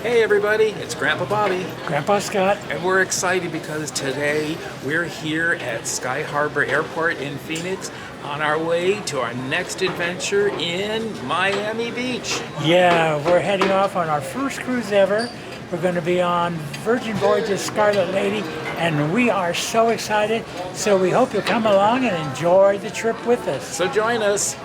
Hey everybody, it's Grandpa Bobby, Grandpa Scott. and we're excited because today we're here at Sky Harbor Airport in Phoenix on our way to our next adventure in Miami Beach. Yeah, we're heading off on our first cruise ever. We're going to be on Virgin Voyages Scarlet Lady, and we are so excited. So we hope you'll come along and enjoy the trip with us. So join us.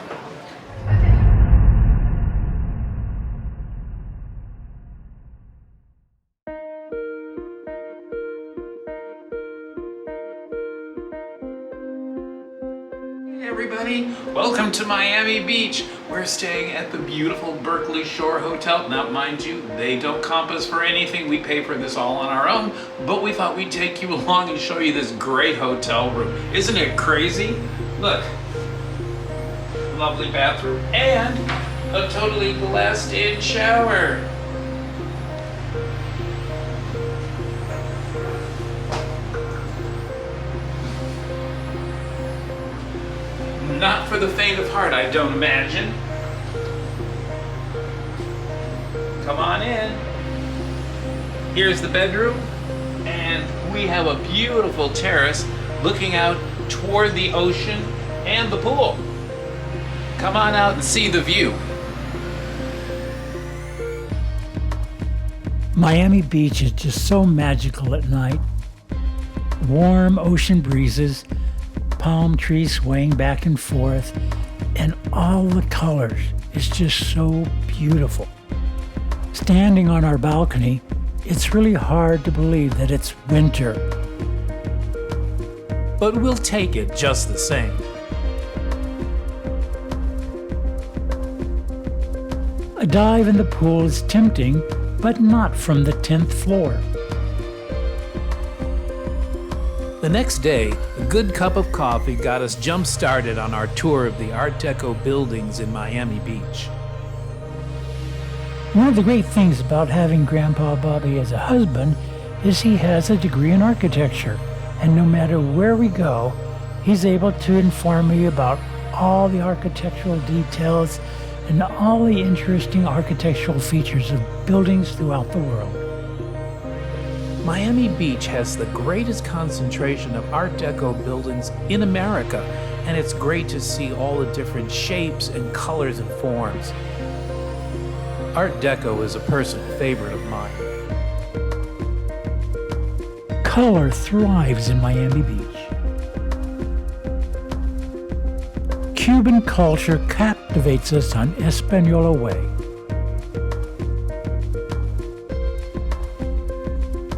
Hey everybody, welcome to Miami Beach. We're staying at the beautiful Berkeley Shore Hotel. Now, mind you, they don't comp us for anything. We pay for this all on our own, but we thought we'd take you along and show you this great hotel room. Isn't it crazy? Look, lovely bathroom and a totally glassed-in shower. Not for the faint of heart, I don't imagine. Come on in. Here's the bedroom, and we have a beautiful terrace looking out toward the ocean and the pool. Come on out and see the view. Miami Beach is just so magical at night. Warm ocean breezes, palm trees swaying back and forth, and all the colors. It's just so beautiful. Standing on our balcony, it's really hard to believe that it's winter. But we'll take it just the same. A dive in the pool is tempting, but not from the 10th floor. The next day, a good cup of coffee got us jump-started on our tour of the Art Deco buildings in Miami Beach. One of the great things about having Grandpa Bobby as a husband is he has a degree in architecture, and no matter where we go, he's able to inform me about all the architectural details and all the interesting architectural features of buildings throughout the world. Miami Beach has the greatest concentration of Art Deco buildings in America, and it's great to see all the different shapes and colors and forms. Art Deco is a personal favorite of mine. Color thrives in Miami Beach. Cuban culture captivates us on Espanola Way.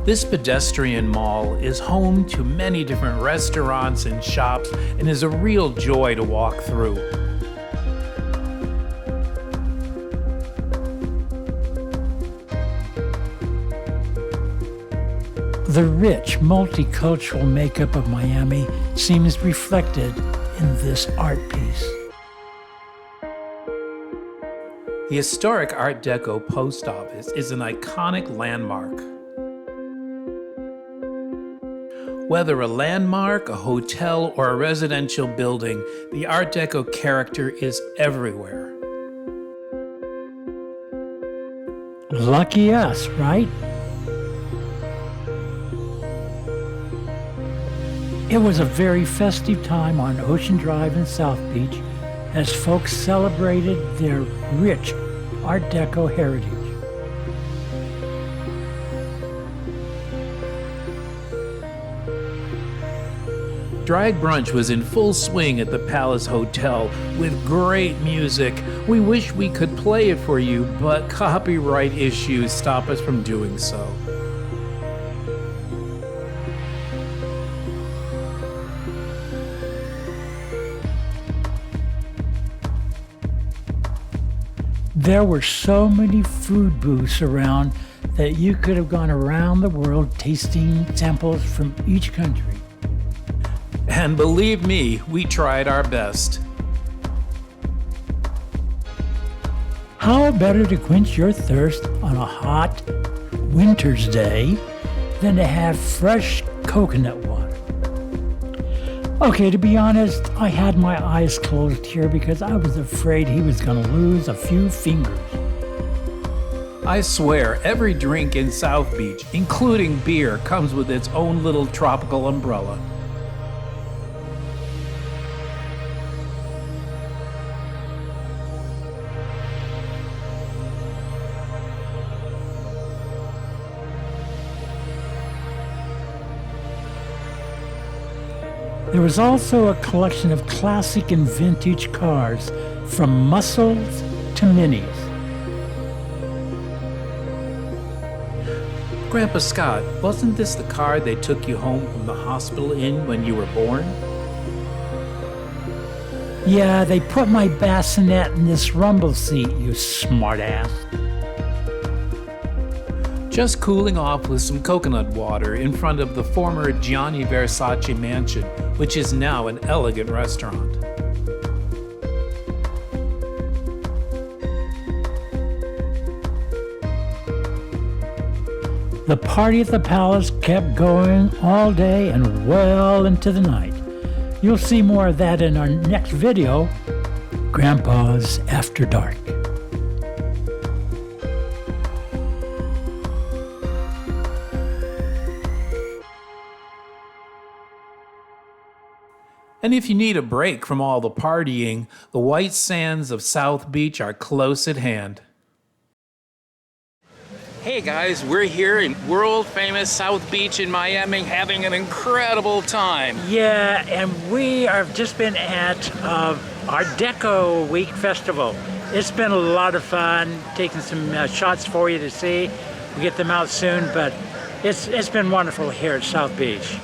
This pedestrian mall is home to many different restaurants and shops and is a real joy to walk through. The rich, multicultural makeup of Miami seems reflected in this art piece. The historic Art Deco post office is an iconic landmark. Whether a landmark, a hotel, or a residential building, the Art Deco character is everywhere. Lucky us, right? It was a very festive time on Ocean Drive in South Beach as folks celebrated their rich Art Deco heritage. Drag brunch was in full swing at the Palace Hotel with great music. We wish we could play it for you, but copyright issues stop us from doing so. There were so many food booths around that you could have gone around the world tasting samples from each country. And believe me, we tried our best. How better to quench your thirst on a hot winter's day than to have fresh coconut water? Okay, to be honest, I had my eyes closed here because I was afraid he was going to lose a few fingers. I swear, every drink in South Beach, including beer, comes with its own little tropical umbrella. There was also a collection of classic and vintage cars, from muscles to minis. Grandpa Scott, wasn't this the car they took you home from the hospital in when you were born? Yeah, they put my bassinet in this rumble seat, you smartass. Just cooling off with some coconut water in front of the former Gianni Versace mansion, which is now an elegant restaurant. The party at the palace kept going all day and well into the night. You'll see more of that in our next video, Grandpa's After Dark. And if you need a break from all the partying, the white sands of South Beach are close at hand. Hey guys, we're here in world-famous South Beach in Miami having an incredible time. Yeah, and we have just been at our Deco Week festival. It's been a lot of fun, taking some shots for you to see. We'll get them out soon, but it's been wonderful here at South Beach.